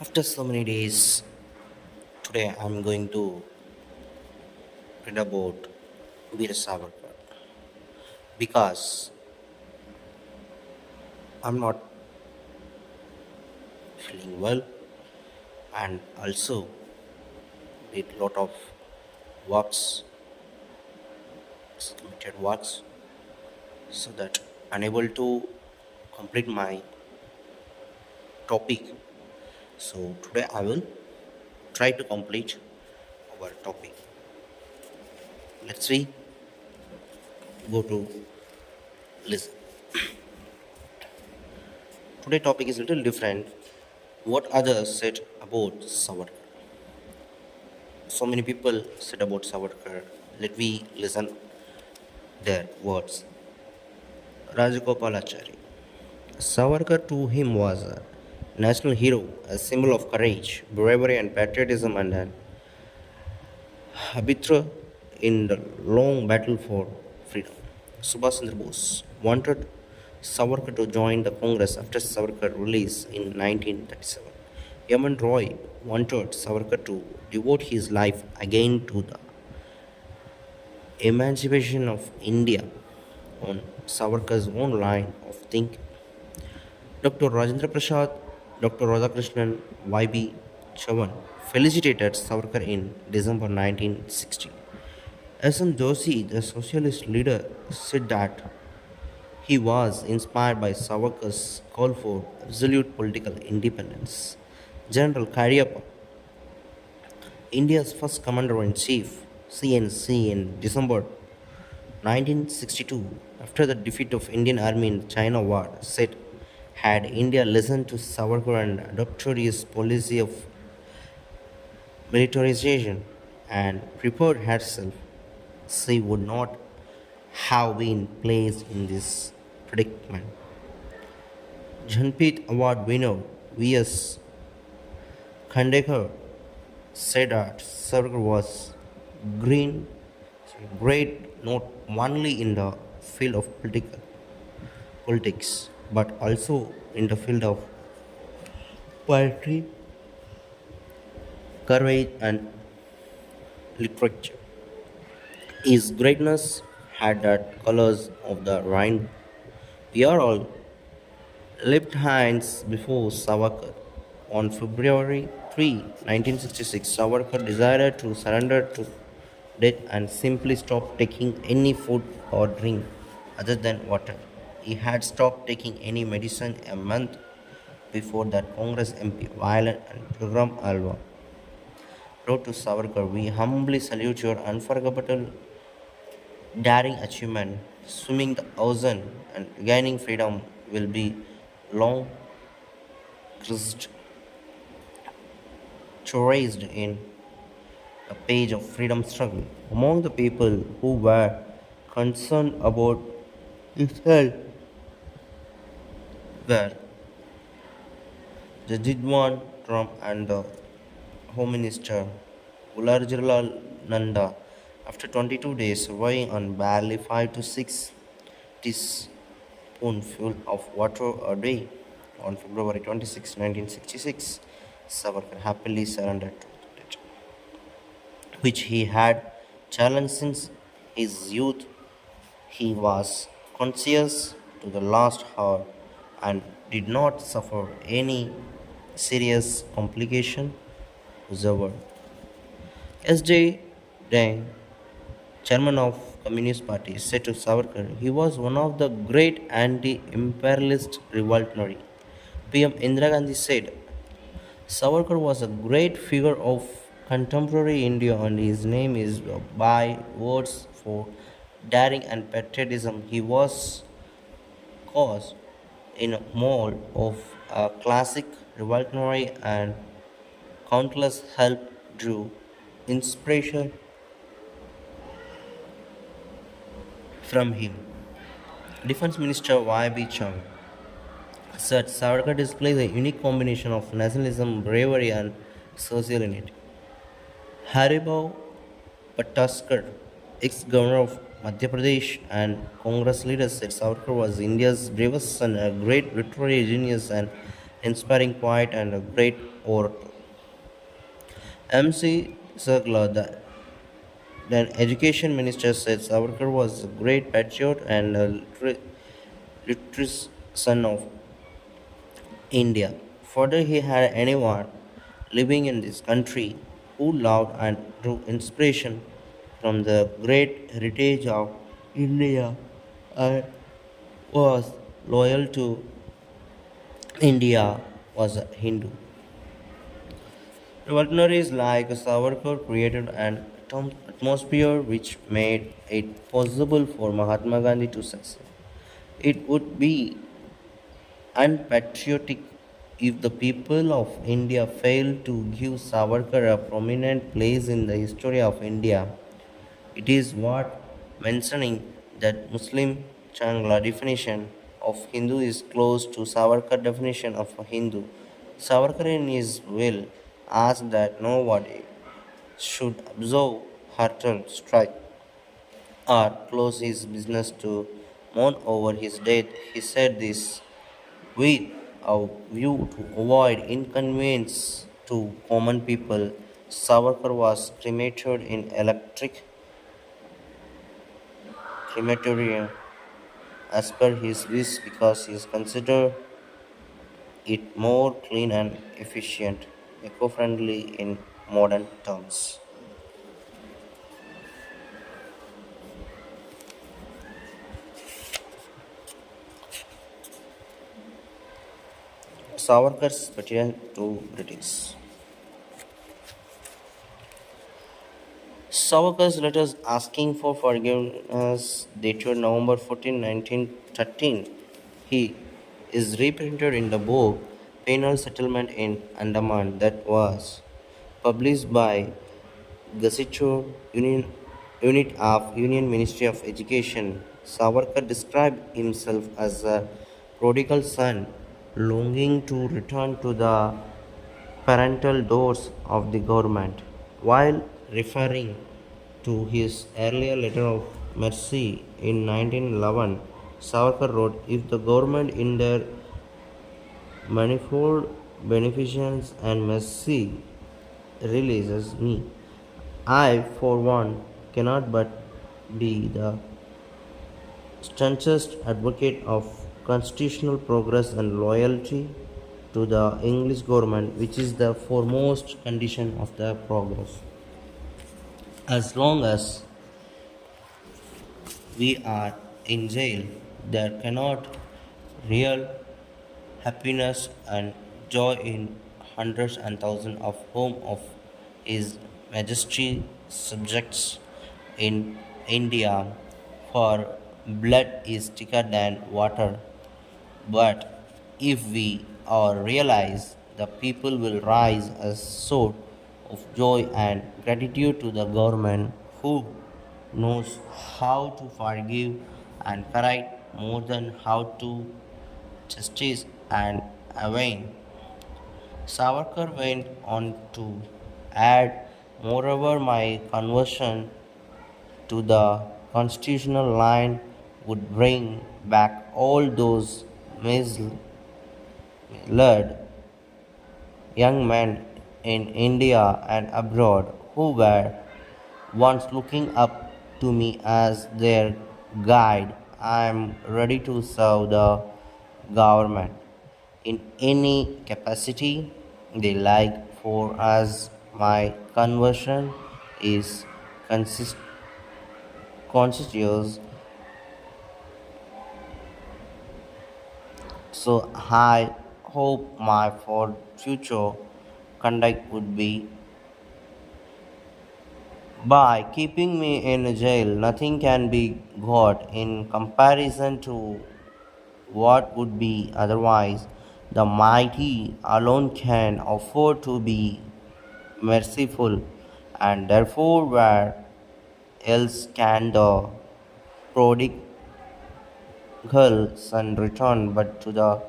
After so many days, today I'm going to read about Veer Savarkar because I'm not feeling well and also did lot of works, submitted works, so that unable to complete my topic. So today I will try to complete our topic. Let's see. Go to listen. Today topic is a little different. What others said about Savarkar. So many people said about Savarkar. Let me listen their words. Rajagopalachari. Savarkar to him was a national hero, a symbol of courage, bravery, and patriotism, and an arbiter in the long battle for freedom. Subhash Chandra Bose wanted Savarkar to join the Congress after Savarkar's release in 1937. Yaman Roy wanted Savarkar to devote his life again to the emancipation of India on Savarkar's own line of thinking. Dr. Rajendra Prasad, Dr. Radhakrishnan, Y.B. Chavan felicitated Savarkar in December 1960. S.N. Joshi, the socialist leader, said that he was inspired by Savarkar's call for absolute political independence. General Cariappa, India's first commander in chief, CNC, in December 1962, after the defeat of Indian army in the China War, said, had India listened to Savarkar and adopted his policy of militarization and prepared herself, she would not have been placed in this predicament. Jhanpit Award winner V.S. Khandekar said that Savarkar was green, great not only in the field of politics but also in the field of poetry, courage, and literature. His greatness had the colors of the rainbow. We are all left hands before Savarkar. On February 3, 1966, Savarkar decided to surrender to death and simply stop taking any food or drink other than water. He had stopped taking any medicine a month before that. Congress MP Violet and Program Alva wrote to Savarkar, we humbly salute your unforgettable daring achievement. Swimming the ocean and gaining freedom will be long cherished in a page of freedom struggle. Among the people who were concerned about his health were the Jidwan Trump and the Home Minister Ularjilal Nanda. After 22 days surviving on barely 5 to 6 teaspoonful of water a day, on February 26, 1966, Savarkar happily surrendered to it, which he had challenged since his youth. He was conscious to the last hour and did not suffer any serious complication whatsoever. S.J. Deng, chairman of Communist Party, said to Savarkar, he was one of the great anti-imperialist revolutionary. PM Indira Gandhi said, Savarkar was a great figure of contemporary India and his name is by words for daring and patriotism. He was cast in a mold of a classic revolutionary and countless help drew inspiration from him. Defense Minister Y.B. Chung said Savarkar displays a unique combination of nationalism, bravery, and social unity. Haribau Pataskar, ex-governor of Madhya Pradesh and Congress leader, said Savarkar was India's bravest son, a great literary genius, an inspiring poet, and a great orator. MC Circular, the then education minister, said Savarkar was a great patriot and a literate son of India. Further, he had anyone living in this country who loved and drew inspiration from the great heritage of India and was loyal to India was a Hindu. Revolutionaries like Savarkar created an atmosphere which made it possible for Mahatma Gandhi to succeed. It would be unpatriotic if the people of India failed to give Savarkar a prominent place in the history of India. It is worth mentioning that Muslim Changla definition of Hindu is close to Savarkar definition of a Hindu. Savarkar in his will asked that nobody should observe, hurtle, strike, or close his business to mourn over his death. He said this with a view to avoid inconvenience to common people. Savarkar was cremated in electric crematorium as per his wish because he considered it more clean and efficient, eco-friendly in modern terms. Savarkar's petition to British. Savarkar's letters asking for forgiveness dated November 14, 1913. He is reprinted in the book Penal Settlement in Andaman that was published by Gazetteer Unit of Union Ministry of Education. Savarkar described himself as a prodigal son longing to return to the parental doors of the government. While referring to his earlier letter of mercy in 1911, Savarkar wrote, "If the government in their manifold beneficence and mercy releases me, I, for one, cannot but be the staunchest advocate of constitutional progress and loyalty to the English government, which is the foremost condition of the progress. As long as we are in jail, there cannot real happiness and joy in hundreds and thousands of home of His Majesty subjects in India, for blood is thicker than water. But if we all realize the people will rise a sword of joy and gratitude to the government who knows how to forgive and correct more than how to justice and avenge. Savarkar went on to add, moreover, my conversion to the constitutional line would bring back all those misled young men in India and abroad who were once looking up to me as their guide. I am ready to serve the government in any capacity they like, for as my conversion is conscious, so I hope my for future conduct would be by keeping me in jail. Nothing can be got in comparison to what would be otherwise. The mighty alone can afford to be merciful, and therefore, where else can the prodigal son return but to the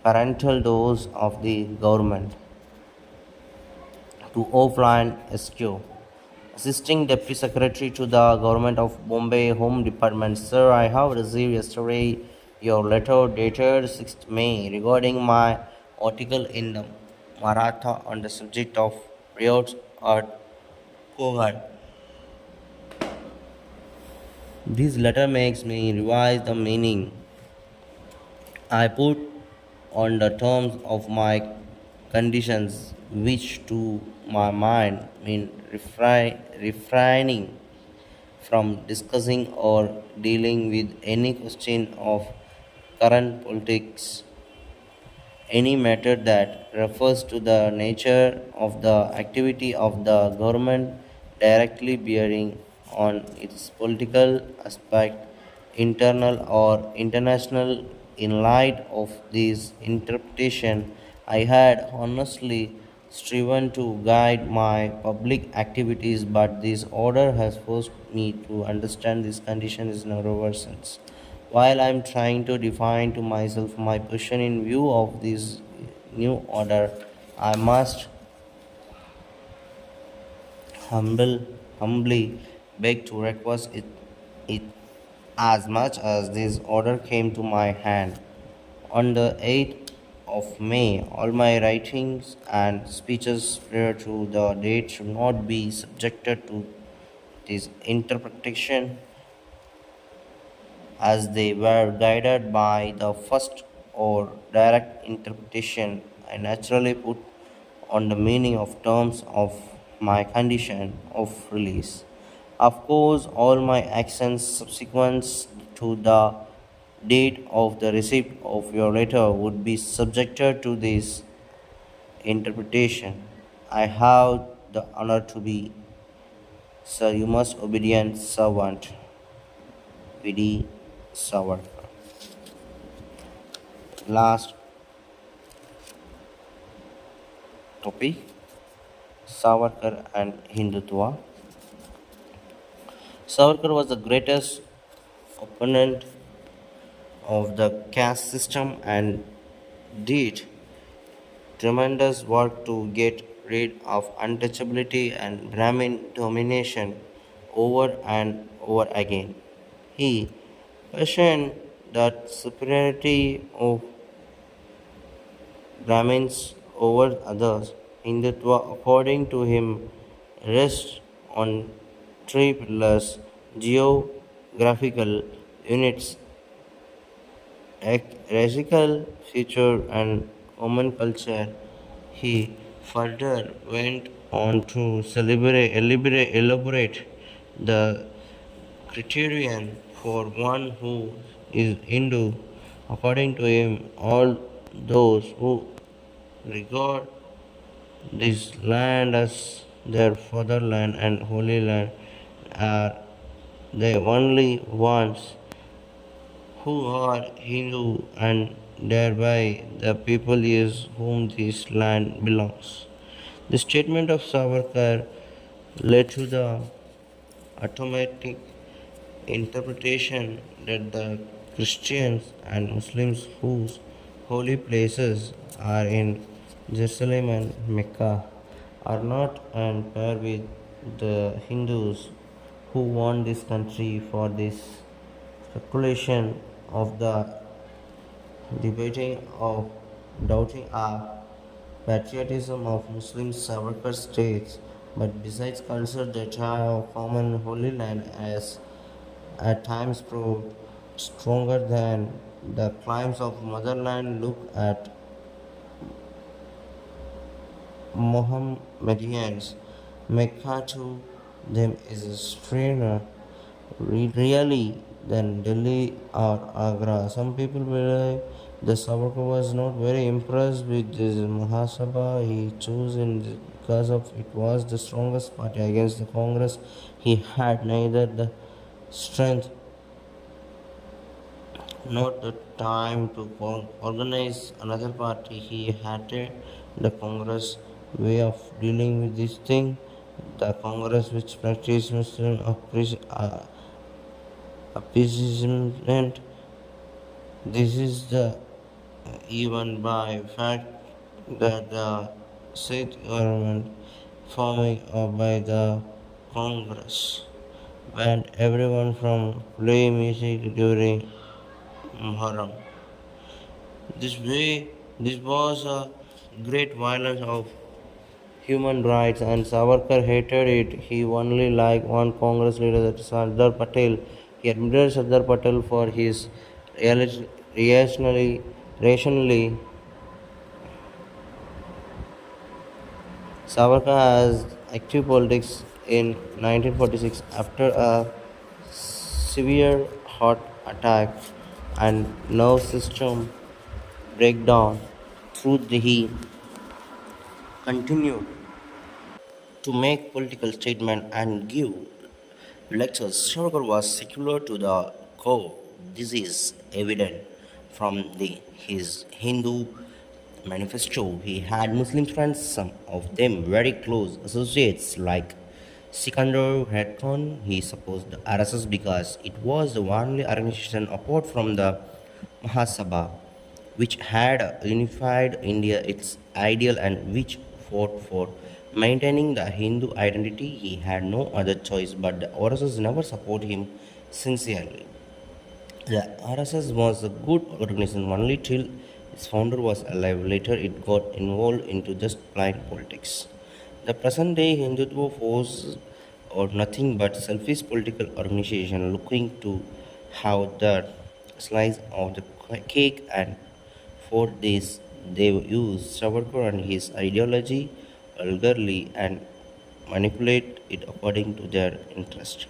parental doors of the government to offline SQ? Assisting Deputy Secretary to the Government of Bombay Home Department. Sir, I have received yesterday your letter dated 6th May regarding my article in the Maratha on the subject of riots at Kogan. This letter makes me revise the meaning I put on the terms of my conditions, which to my mind mean refraining from discussing or dealing with any question of current politics, any matter that refers to the nature of the activity of the government directly bearing on its political aspect, internal or international. In light of this interpretation, I had honestly striven to guide my public activities, but this order has forced me to understand this condition is no sense. While I'm trying to define to myself my position in view of this new order, I must humble, humbly beg to request it as much as this order came to my hand. On the 8th of May, all my writings and speeches prior to the date should not be subjected to this interpretation as they were guided by the first or direct interpretation. I naturally put on the meaning of terms of my condition of release. Of course, all my actions subsequent to the date of the receipt of your letter would be subjected to this interpretation. I have the honor to be, sir, you must obedient servant, V.D. Savarkar. Last topic, Savarkar and Hindutva. Savarkar was the greatest opponent of the caste system and did tremendous work to get rid of untouchability and Brahmin domination over and over again. He questioned that superiority of Brahmins over others. Hindutva, according to him, rests on three pillars: geographical units, racial feature, and common culture. He further went on to elaborate the criterion for one who is Hindu. According to him, all those who regard this land as their fatherland and holy land are the only ones who are Hindu, and thereby the people is whom this land belongs. The statement of Savarkar led to the automatic interpretation that the Christians and Muslims whose holy places are in Jerusalem and Mecca are not on par with the Hindus who want this country for this speculation of the debating of doubting our patriotism of Muslim Savarkar states, but besides consider the tie of common holy land as at times proved stronger than the claims of motherland. Look at Mohammedans. Mecca to them is a stranger really than Delhi or Agra. Some people believe the Savarkar was not very impressed with this Mahasabha he chose because of it was the strongest party against the Congress. He had neither the strength not the time to organize another party. He hated the Congress way of dealing with this thing. The Congress which practiced Muslim appeasement. This is the even by fact that the state government forming by the Congress banned everyone from playing music during Muharram. This was a great violence of human rights, and Savarkar hated it. He only liked one Congress leader, that is Sardar Patel. He admired Sardar Patel for his rationally. Savarkar has active politics in 1946 after a severe heart attack and nerve system breakdown. He continued to make political statements and give lectures. Savarkar was secular to the core. This is evident from his Hindu manifesto. He had Muslim friends, some of them very close associates like Sikandar had Khan. He supposed the RSS because it was the only organization apart from the Mahasabha which had unified India its ideal and which fought for maintaining the Hindu identity. He had no other choice, but the RSS never supported him sincerely. The RSS was a good organization only till its founder was alive. Later, it got involved into just blind politics. The present day Hindutva force or nothing but selfish political organization looking to have their slice of the cake, and for this they use Savarkar and his ideology vulgarly and manipulate it according to their interest.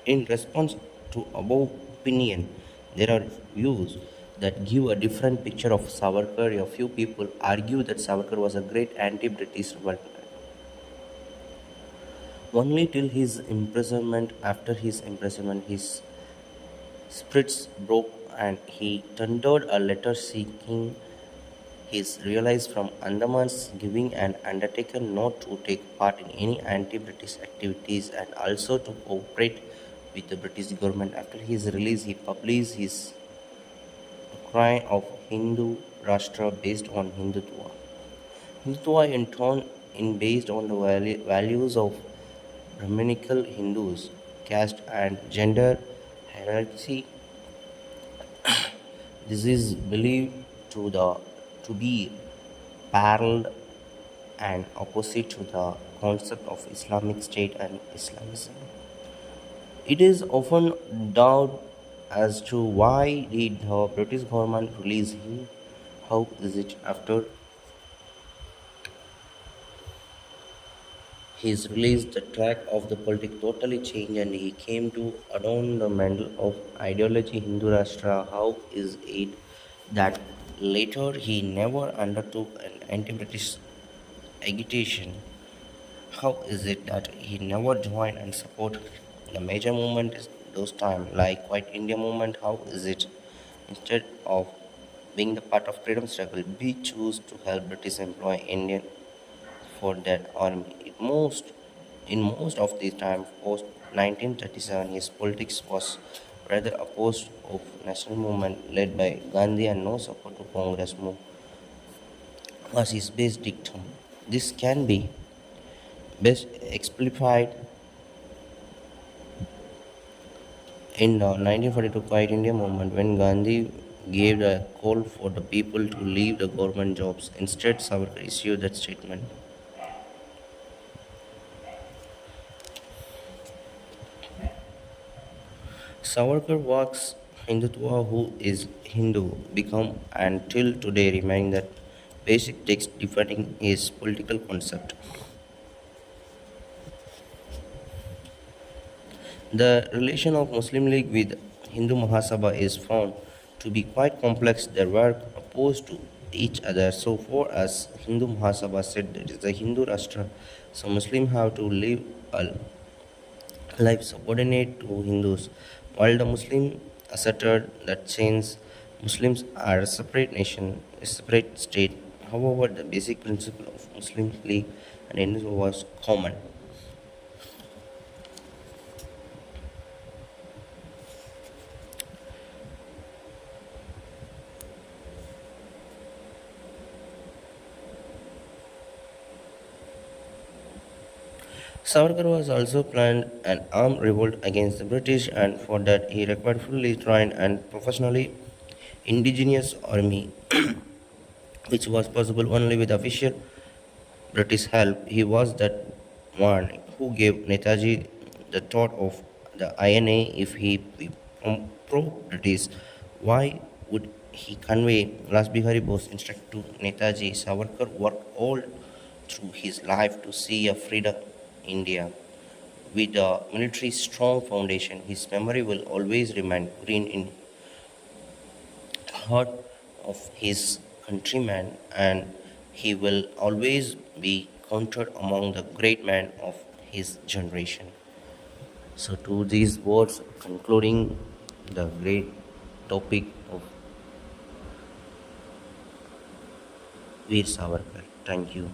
In response to above opinion, there are views that give a different picture of Savarkar. A few people argue that Savarkar was a great anti-British rebel only till his imprisonment. After his imprisonment, his spirits broke and he tendered a letter seeking his release from Andaman's, giving an undertaken not to take part in any anti-British activities and also to cooperate with the British government. After his release, he published his cry of Hindu Rashtra based on Hindutva. Hindutva in turn is based on the values of Brahminical Hindus, caste and gender hierarchy. This is believed to be parallel and opposite to the concept of Islamic State and Islamism. It is often doubted as to why did the British government release him. How is it after his release the track of the politics totally changed and he came to adorn the mantle of ideology Hindu Rashtra? How is it that later he never undertook an anti-British agitation? How is it that he never joined and supported the major movement those time like White India movement? How is it instead of being the part of freedom struggle, we choose to help British employ Indian for that army? In most of the time post 1937, his politics was rather opposed of national movement led by Gandhi and no support to Congress move was his base dictum. This can be best exemplified in the 1942 Quiet India movement when Gandhi gave the call for the people to leave the government jobs. Instead, Savarkar issued that statement. Savarkar walks Hindutva who is Hindu become and till today remain that basic text defining his political concept. The relation of Muslim League with Hindu Mahasabha is found to be quite complex. They were opposed to each other. So far as Hindu Mahasabha said that is the Hindu Rashtra, so Muslims have to live a life subordinate to Hindus, while the Muslim asserted that since Muslims are a separate nation, a separate state. However, the basic principle of Muslim League and Hinduism was common. Savarkar was also planned an armed revolt against the British, and for that he required fully trained and professionally indigenous army. which was possible only with official British help. He was that one who gave Netaji the thought of the INA if he be pro-British. Why would he convey Ras Bihari Bose instruct to Netaji? Savarkar worked all through his life to see a freedom India. With a military strong foundation, his memory will always remain green in heart of his countrymen, and he will always be counted among the great men of his generation. So, to these words, concluding the great topic of Veer Savarkar. Thank you.